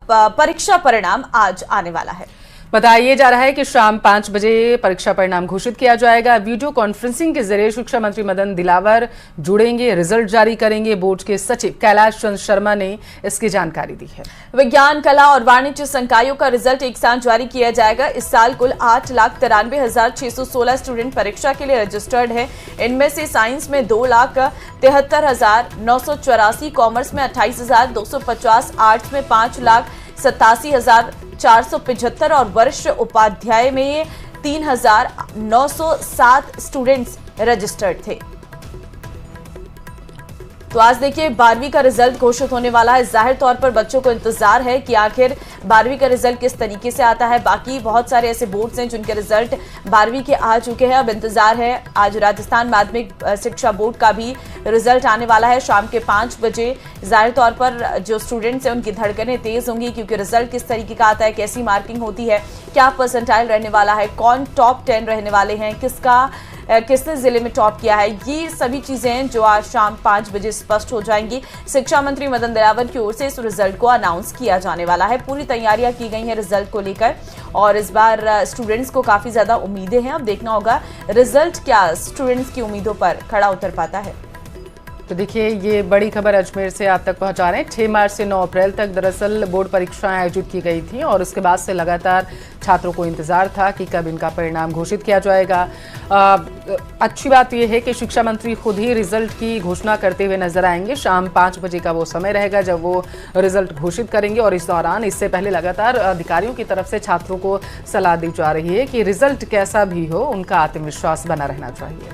परीक्षा परिणाम आज आने वाला है। बताया जा रहा है कि शाम 5 बजे परीक्षा परिणाम घोषित किया जाएगा। वीडियो कॉन्फ्रेंसिंग के जरिए शिक्षा मंत्री मदन दिलावर जुड़ेंगे, रिजल्ट जारी करेंगे। बोर्ड के सचिव कैलाश चंद्र शर्मा ने इसकी जानकारी दी है। विज्ञान, कला और वाणिज्य संकायों का रिजल्ट एक साथ जारी किया जाएगा। इस साल कुल 8,93,616 स्टूडेंट परीक्षा के लिए रजिस्टर्ड है। इनमें से साइंस में 2,73,984, कॉमर्स में 28,250, आर्ट्स में 5,87,475 और वरिष्ठ उपाध्याय में 3,907 स्टूडेंट्स रजिस्टर्ड थे। तो आज देखिए 12वीं का रिजल्ट घोषित होने वाला है। जाहिर तौर पर बच्चों को इंतजार है कि आखिर 12वीं का रिजल्ट किस तरीके से आता है। बाकी बहुत सारे ऐसे बोर्ड्स हैं जिनके रिजल्ट 12वीं के आ चुके हैं, अब इंतजार है। आज राजस्थान माध्यमिक शिक्षा बोर्ड का भी रिजल्ट आने वाला है शाम के 5 बजे। जाहिर तौर पर जो स्टूडेंट्स हैं उनकी धड़कनें तेज होंगी, क्योंकि रिजल्ट किस तरीके का आता है, कैसी मार्किंग होती है, क्या परसेंटाइल रहने वाला है, कौन टॉप 10 रहने वाले हैं, किसने जिले में टॉप किया है, ये सभी चीजें हैं जो आज शाम 5 बजे स्पष्ट हो जाएंगी। शिक्षा मंत्री मदन दिलावर की ओर से इस रिजल्ट को अनाउंस किया जाने वाला है। पूरी तैयारियां की गई हैं रिजल्ट को लेकर और इस बार स्टूडेंट्स को काफी ज्यादा उम्मीदें हैं। अब देखना होगा रिजल्ट क्या स्टूडेंट्स की उम्मीदों पर खड़ा उतर पाता है। तो देखिए ये बड़ी खबर अजमेर से आप तक पहुंचा रहे हैं। 6 मार्च से 9 अप्रैल तक दरअसल बोर्ड परीक्षाएं आयोजित की गई थी और उसके बाद से लगातार छात्रों को इंतजार था कि कब इनका परिणाम घोषित किया जाएगा। अच्छी बात यह है कि शिक्षा मंत्री खुद ही रिजल्ट की घोषणा करते हुए नजर आएंगे। शाम 5 बजे का वो समय रहेगा जब वो रिजल्ट घोषित करेंगे और इस दौरान इससे पहले लगातार अधिकारियों की तरफ से छात्रों को सलाह दी जा रही है कि रिजल्ट कैसा भी हो उनका आत्मविश्वास बना रहना चाहिए।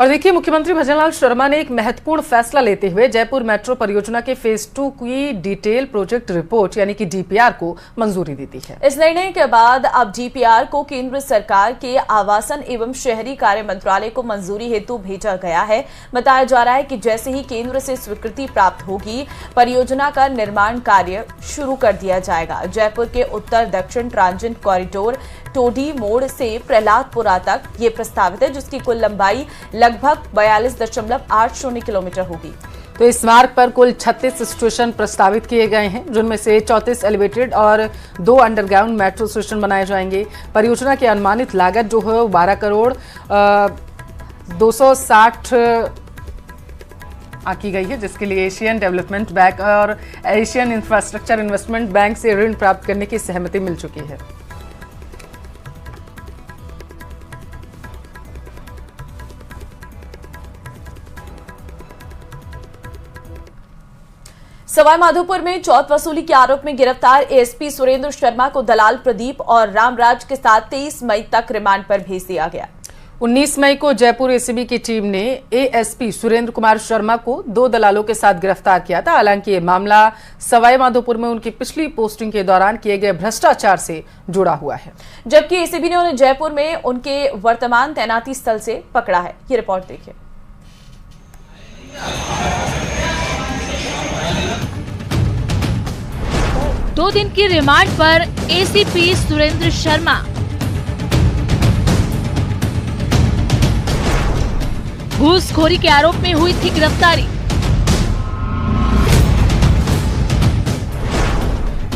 और देखिए मुख्यमंत्री भजनलाल शर्मा ने एक महत्वपूर्ण फैसला लेते हुए जयपुर मेट्रो परियोजना के फेज 2 की डिटेल प्रोजेक्ट रिपोर्ट यानी कि डीपीआर को मंजूरी दी थी है। इस निर्णय के बाद अब डीपीआर को केंद्र सरकार के आवासन एवं शहरी कार्य मंत्रालय को मंजूरी हेतु भेजा गया है। बताया जा रहा है कि जैसे ही केंद्र से स्वीकृति प्राप्त होगी परियोजना का निर्माण कार्य शुरू कर दिया जाएगा। जयपुर के उत्तर दक्षिण ट्रांजिट कॉरिडोर टोडी मोड़ से प्रहलादपुरा तक ये प्रस्तावित है, जिसकी कुल लंबाई लगभग 42.80 किलोमीटर होगी। तो इस मार्ग पर कुल 36 स्टेशन प्रस्तावित किए गए हैं, जिनमें से 34 एलिवेटेड और 2 अंडरग्राउंड मेट्रो स्टेशन बनाए जाएंगे। परियोजना की अनुमानित लागत जो है 12 करोड़ 260 आकी गई है, जिसके लिए एशियन डेवलपमेंट बैंक और एशियन इंफ्रास्ट्रक्चर इन्वेस्टमेंट बैंक से ऋण प्राप्त करने की सहमति मिल चुकी है। सवाईमाधोपुर में चौथ वसूली के आरोप में गिरफ्तार एएसपी सुरेंद्र शर्मा को दलाल प्रदीप और रामराज के साथ 23 मई तक रिमांड पर भेज दिया गया। 19 मई को जयपुर एसीबी की टीम ने एएसपी सुरेंद्र कुमार शर्मा को 2 दलालों के साथ गिरफ्तार किया था। हालांकि ये मामला सवाईमाधोपुर में उनकी पिछली पोस्टिंग के दौरान किए गए भ्रष्टाचार से जुड़ा हुआ है, जबकि एसीबी ने उन्हें जयपुर में उनके वर्तमान तैनाती स्थल से पकड़ा है। ये रिपोर्ट देखिए। 2 दिन की रिमांड पर एसीपी सुरेंद्र शर्मा घूसखोरी के आरोप में हुई थी गिरफ्तारी।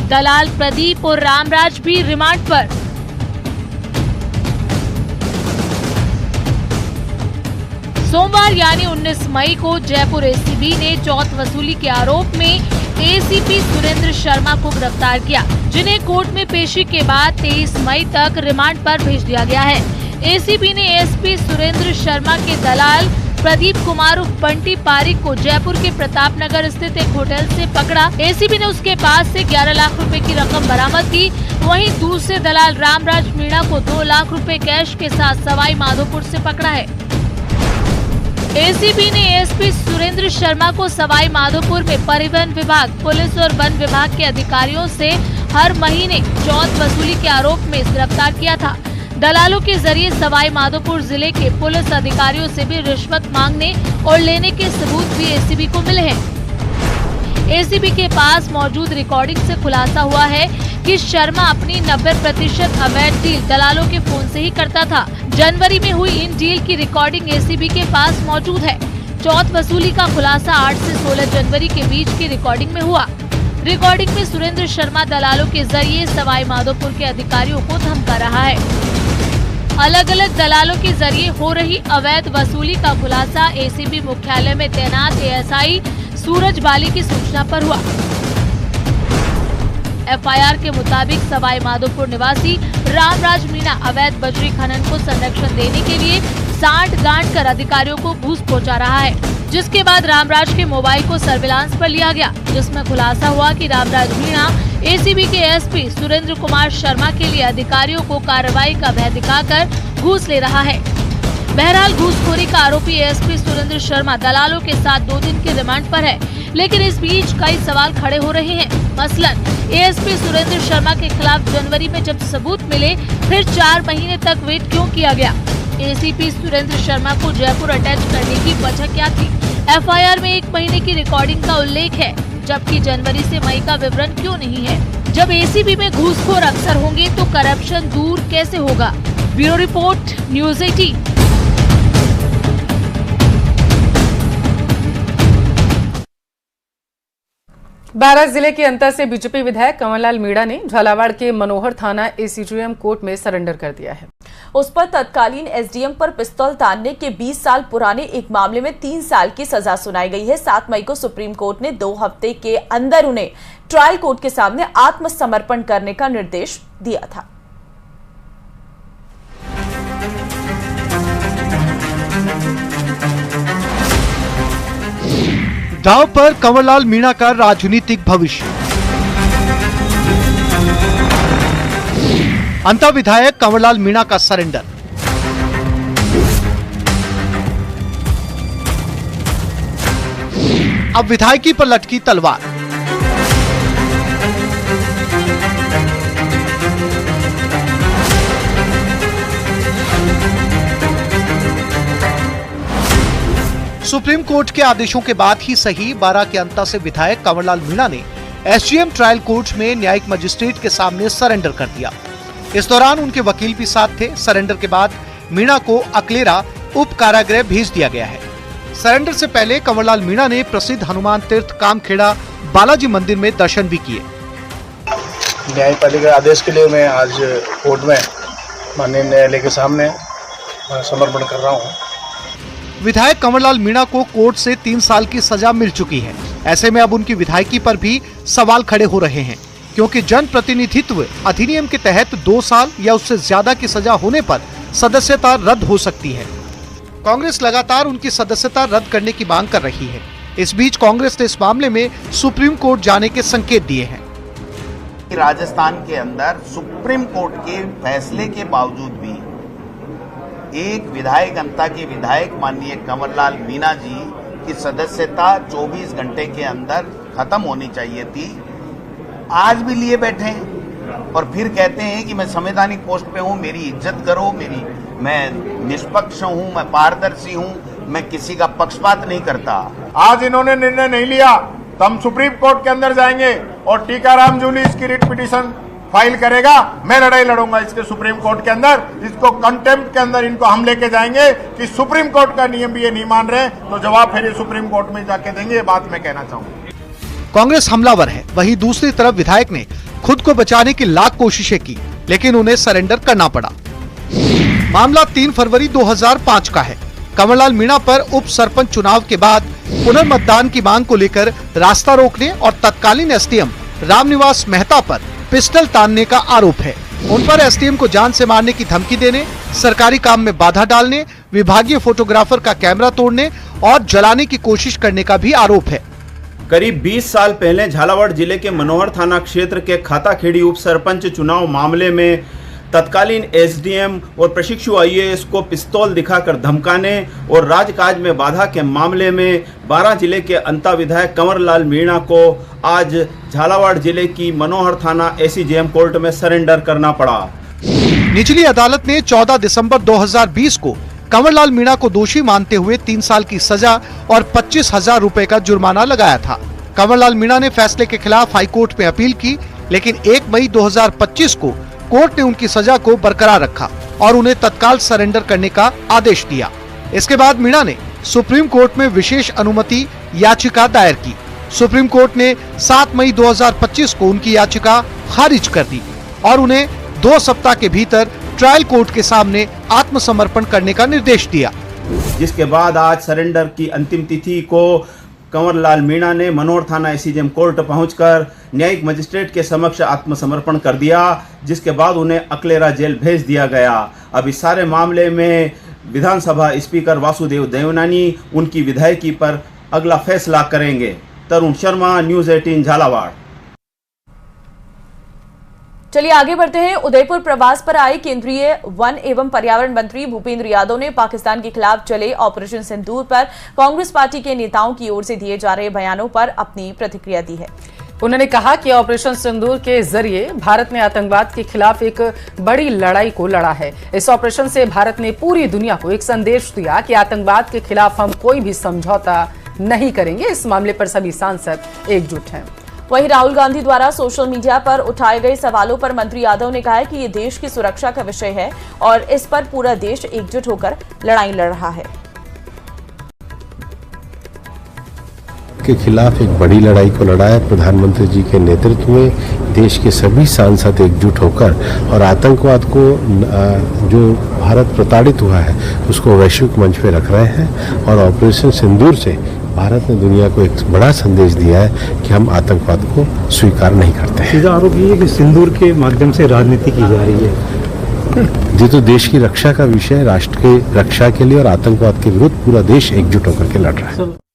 दलाल प्रदीप और रामराज भी रिमांड पर। सोमवार यानी 19 मई को जयपुर एसीबी ने चौथ वसूली के आरोप में एसीपी सुरेंद्र शर्मा को गिरफ्तार किया, जिन्हें कोर्ट में पेशी के बाद 23 मई तक रिमांड पर भेज दिया गया है। एसीबी ने एसपी सुरेंद्र शर्मा के दलाल प्रदीप कुमार उर्फ बंटी पारिक को जयपुर के प्रताप नगर स्थित एक होटल से पकड़ा। एसीबी ने उसके पास से 11 लाख रुपए की रकम बरामद की। वहीं दूसरे दलाल रामराज मीणा को 2 लाख रुपए कैश के साथ सवाईमाधोपुर से पकड़ा है। एसीबी ने एसपी सुरेंद्र शर्मा को सवाईमाधोपुर में परिवहन विभाग, पुलिस और वन विभाग के अधिकारियों से हर महीने चौथ वसूली के आरोप में गिरफ्तार किया था। दलालों के जरिए सवाईमाधोपुर जिले के पुलिस अधिकारियों से भी रिश्वत मांगने और लेने के सबूत भी एसीबी को मिले हैं। एसीबी के पास मौजूद रिकॉर्डिंग से खुलासा हुआ है कि शर्मा अपनी 90% अवैध डील दलालों के फोन से ही करता था। जनवरी में हुई इन डील की रिकॉर्डिंग एसीबी के पास मौजूद है। चौथ वसूली का खुलासा 8 से 16 जनवरी के बीच की रिकॉर्डिंग में हुआ। रिकॉर्डिंग में सुरेंद्र शर्मा दलालों के जरिए सवाई माधोपुर के अधिकारियों को धमका रहा है। अलग अलग दलालों के जरिए हो रही अवैध वसूली का खुलासा एसीबी मुख्यालय में तैनात एएसआई सूरज बाली की सूचना पर हुआ। एफआईआर के मुताबिक सवाई माधोपुर निवासी रामराज मीणा अवैध बजरी खनन को संरक्षण देने के लिए सांठ-गांठ कर अधिकारियों को घूस पहुंचा रहा है, जिसके बाद रामराज के मोबाइल को सर्विलांस पर लिया गया, जिसमें खुलासा हुआ कि रामराज मीणा एसीबी के एसपी सुरेंद्र कुमार शर्मा के लिए अधिकारियों को कार्रवाई का भय दिखाकर घूस ले रहा है। बहरहाल घूसखोरी का आरोपी एएसपी सुरेंद्र शर्मा दलालों के साथ 2 दिन की रिमांड पर है, लेकिन इस बीच कई सवाल खड़े हो रहे हैं। मसलन एएसपी सुरेंद्र शर्मा के खिलाफ जनवरी में जब सबूत मिले, फिर 4 महीने तक वेट क्यों किया गया? एसीपी सुरेंद्र शर्मा को जयपुर अटैच करने की वजह क्या थी? एफआईआर में 1 महीने की रिकॉर्डिंग का उल्लेख है, जबकि जनवरी से मई का विवरण क्यों नहीं है? जब एसीबी में घूसखोर अक्सर होंगे तो करप्शन दूर कैसे होगा? Bureau report, news 18। बारां जिले के अंतर से बीजेपी विधायक कंवरलाल मीणा ने झालावाड़ के मनोहर थाना एसीजेएम कोर्ट में सरेंडर कर दिया है। उस पर तत्कालीन एसडीएम पर पिस्तौल तानने के 20 साल पुराने एक मामले में 3 साल की सजा सुनाई गई है। 7 मई को सुप्रीम कोर्ट ने 2 हफ्ते के अंदर उन्हें ट्रायल कोर्ट के सामने आत्मसमर्पण करने का निर्देश दिया था। दांव पर कंवरलाल मीणा का राजनीतिक भविष्य। अंता विधायक कंवरलाल मीणा का सरेंडर। अब विधायकी पर लटकी तलवार। सुप्रीम कोर्ट के आदेशों के बाद ही सही, बारां के अंता से विधायक कंवरलाल मीणा ने एसडीएम ट्रायल कोर्ट में न्यायिक मजिस्ट्रेट के सामने सरेंडर कर दिया। इस दौरान उनके वकील भी साथ थे। सरेंडर के बाद मीणा को अकलेरा उप कारागृह भेज दिया गया है। सरेंडर से पहले कंवरलाल मीणा ने प्रसिद्ध हनुमान तीर्थ कामखेड़ा बालाजी मंदिर में दर्शन भी किए। न्यायपालिका के आदेश के लिए मैं आज कोर्ट में माननीय न्यायालय के सामने समर्पण कर रहा हूँ। विधायक कंवरलाल मीणा को कोर्ट से 3 साल की सजा मिल चुकी है। ऐसे में अब उनकी विधायकी पर भी सवाल खड़े हो रहे हैं, क्योंकि जन प्रतिनिधित्व अधिनियम के तहत 2 साल या उससे ज्यादा की सजा होने पर सदस्यता रद्द हो सकती है। कांग्रेस लगातार उनकी सदस्यता रद्द करने की मांग कर रही है। इस बीच कांग्रेस ने इस मामले में सुप्रीम कोर्ट जाने के संकेत दिए हैं। राजस्थान के अंदर सुप्रीम कोर्ट के फैसले के बावजूद भी एक विधायक अंता के विधायक माननीय कंवरलाल मीणा जी की सदस्यता 24 घंटे के अंदर खत्म होनी चाहिए थी। आज भी लिए बैठे हैं और फिर कहते हैं कि मैं संवैधानिक पोस्ट पे हूं, मेरी इज्जत करो, मैं निष्पक्ष हूं, मैं पारदर्शी हूं, मैं किसी का पक्षपात नहीं करता। आज इन्होंने निर्णय नहीं लिया तो हम सुप्रीम कोर्ट के अंदर जाएंगे और टीकाराम जूली इसकी रिट पिटीशन फाइल करेगा। मैं लड़ाई लड़ूंगा इसके सुप्रीम कोर्ट के अंदर। इसको कंटेम्प्ट के अंदर इनको हम लेके जाएंगे कि सुप्रीम कोर्ट का नियम भी ये नहीं मान रहे, तो जवाब फिर ये सुप्रीम कोर्ट में जाके देंगे। ये बात मैं कहना चाहूंगा। कांग्रेस हमलावर है, वहीं दूसरी तरफ विधायक ने खुद को बचाने की लाख कोशिशें की, लेकिन उन्हें सरेंडर करना पड़ा। मामला 3 फरवरी 2005 का है। कंवरलाल मीणा पर उप सरपंच चुनाव के बाद पुनर्मतदान की मांग को लेकर रास्ता रोकने और तत्कालीन एसडीएम रामनिवास मेहता पर पिस्टल तानने का आरोप है। उन पर एसडीएम को जान से मारने की धमकी देने, सरकारी काम में बाधा डालने, विभागीय फोटोग्राफर का कैमरा तोड़ने और जलाने की कोशिश करने का भी आरोप है। करीब 20 साल पहले झालावाड़ जिले के मनोहर थाना क्षेत्र के खाताखेड़ी उप सरपंच चुनाव मामले में तत्कालीन एसडीएम और प्रशिक्षु आईएएस को पिस्तौल दिखाकर धमकाने और राजकाज में बाधा के मामले में बारां जिले के अंता विधायक कंवरलाल मीणा को आज झालावाड़ जिले की मनोहर थाना एसीजेएम कोर्ट में सरेंडर करना पड़ा। निचली अदालत ने 14 दिसंबर 2020 को कंवरलाल मीणा को दोषी मानते हुए 3 साल की सजा और 25,000 रुपए का जुर्माना लगाया था। कंवरलाल मीणा ने फैसले के खिलाफ हाईकोर्ट में अपील की, लेकिन 1 मई 2025 को कोर्ट ने उनकी सजा को बरकरार रखा और उन्हें तत्काल सरेंडर करने का आदेश दिया। इसके बाद मीणा ने सुप्रीम कोर्ट में विशेष अनुमति याचिका दायर की। सुप्रीम कोर्ट ने 7 मई 2025 को उनकी याचिका खारिज कर दी और उन्हें 2 सप्ताह के भीतर ट्रायल कोर्ट के सामने आत्मसमर्पण करने का निर्देश दिया, जिसके बाद आज सरेंडर की अंतिम तिथि को कंवरलाल मीणा ने मनोहर थाना एसीजेएम कोर्ट पहुंचकर न्यायिक मजिस्ट्रेट के समक्ष आत्मसमर्पण कर दिया, जिसके बाद उन्हें अकलेरा जेल भेज दिया गया। अब इस सारे मामले में विधानसभा स्पीकर वासुदेव देवनानी उनकी विधायकी पर अगला फैसला करेंगे। तरुण शर्मा, न्यूज़ 18 झालावाड़। चलिए आगे बढ़ते हैं। उदयपुर प्रवास पर आए केंद्रीय वन एवं पर्यावरण मंत्री भूपेंद्र यादव ने पाकिस्तान के खिलाफ चले ऑपरेशन सिंदूर पर कांग्रेस पार्टी के नेताओं की ओर से दिए जा रहे बयानों पर अपनी प्रतिक्रिया दी है। उन्होंने कहा कि ऑपरेशन सिंदूर के जरिए भारत ने आतंकवाद के खिलाफ एक बड़ी लड़ाई को लड़ा है। इस ऑपरेशन से भारत ने पूरी दुनिया को एक संदेश दिया कि आतंकवाद के खिलाफ हम कोई भी समझौता नहीं करेंगे। इस मामले पर सभी सांसद एकजुट हैं। वहीं राहुल गांधी द्वारा सोशल मीडिया पर उठाए गए सवालों पर मंत्री यादव ने कहा है कि ये देश की सुरक्षा का विषय है और इस पर पूरा देश एकजुट होकर लड़ाई लड़ रहा है। के खिलाफ एक बड़ी लड़ाई को लड़ा है। प्रधानमंत्री जी के नेतृत्व में देश के सभी सांसद एकजुट होकर और आतंकवाद को जो भारत प्रताड़ित हुआ है उसको वैश्विक मंच पे रख रहे हैं और ऑपरेशन सिंदूर से भारत ने दुनिया को एक बड़ा संदेश दिया है कि हम आतंकवाद को स्वीकार नहीं करते हैं। सीधा आरोप ये है कि सिंदूर के माध्यम से राजनीति की जा रही है। ये तो देश की रक्षा का विषय है, राष्ट्र की रक्षा के लिए और आतंकवाद के विरुद्ध पूरा देश एकजुट होकर के लड़ रहा है।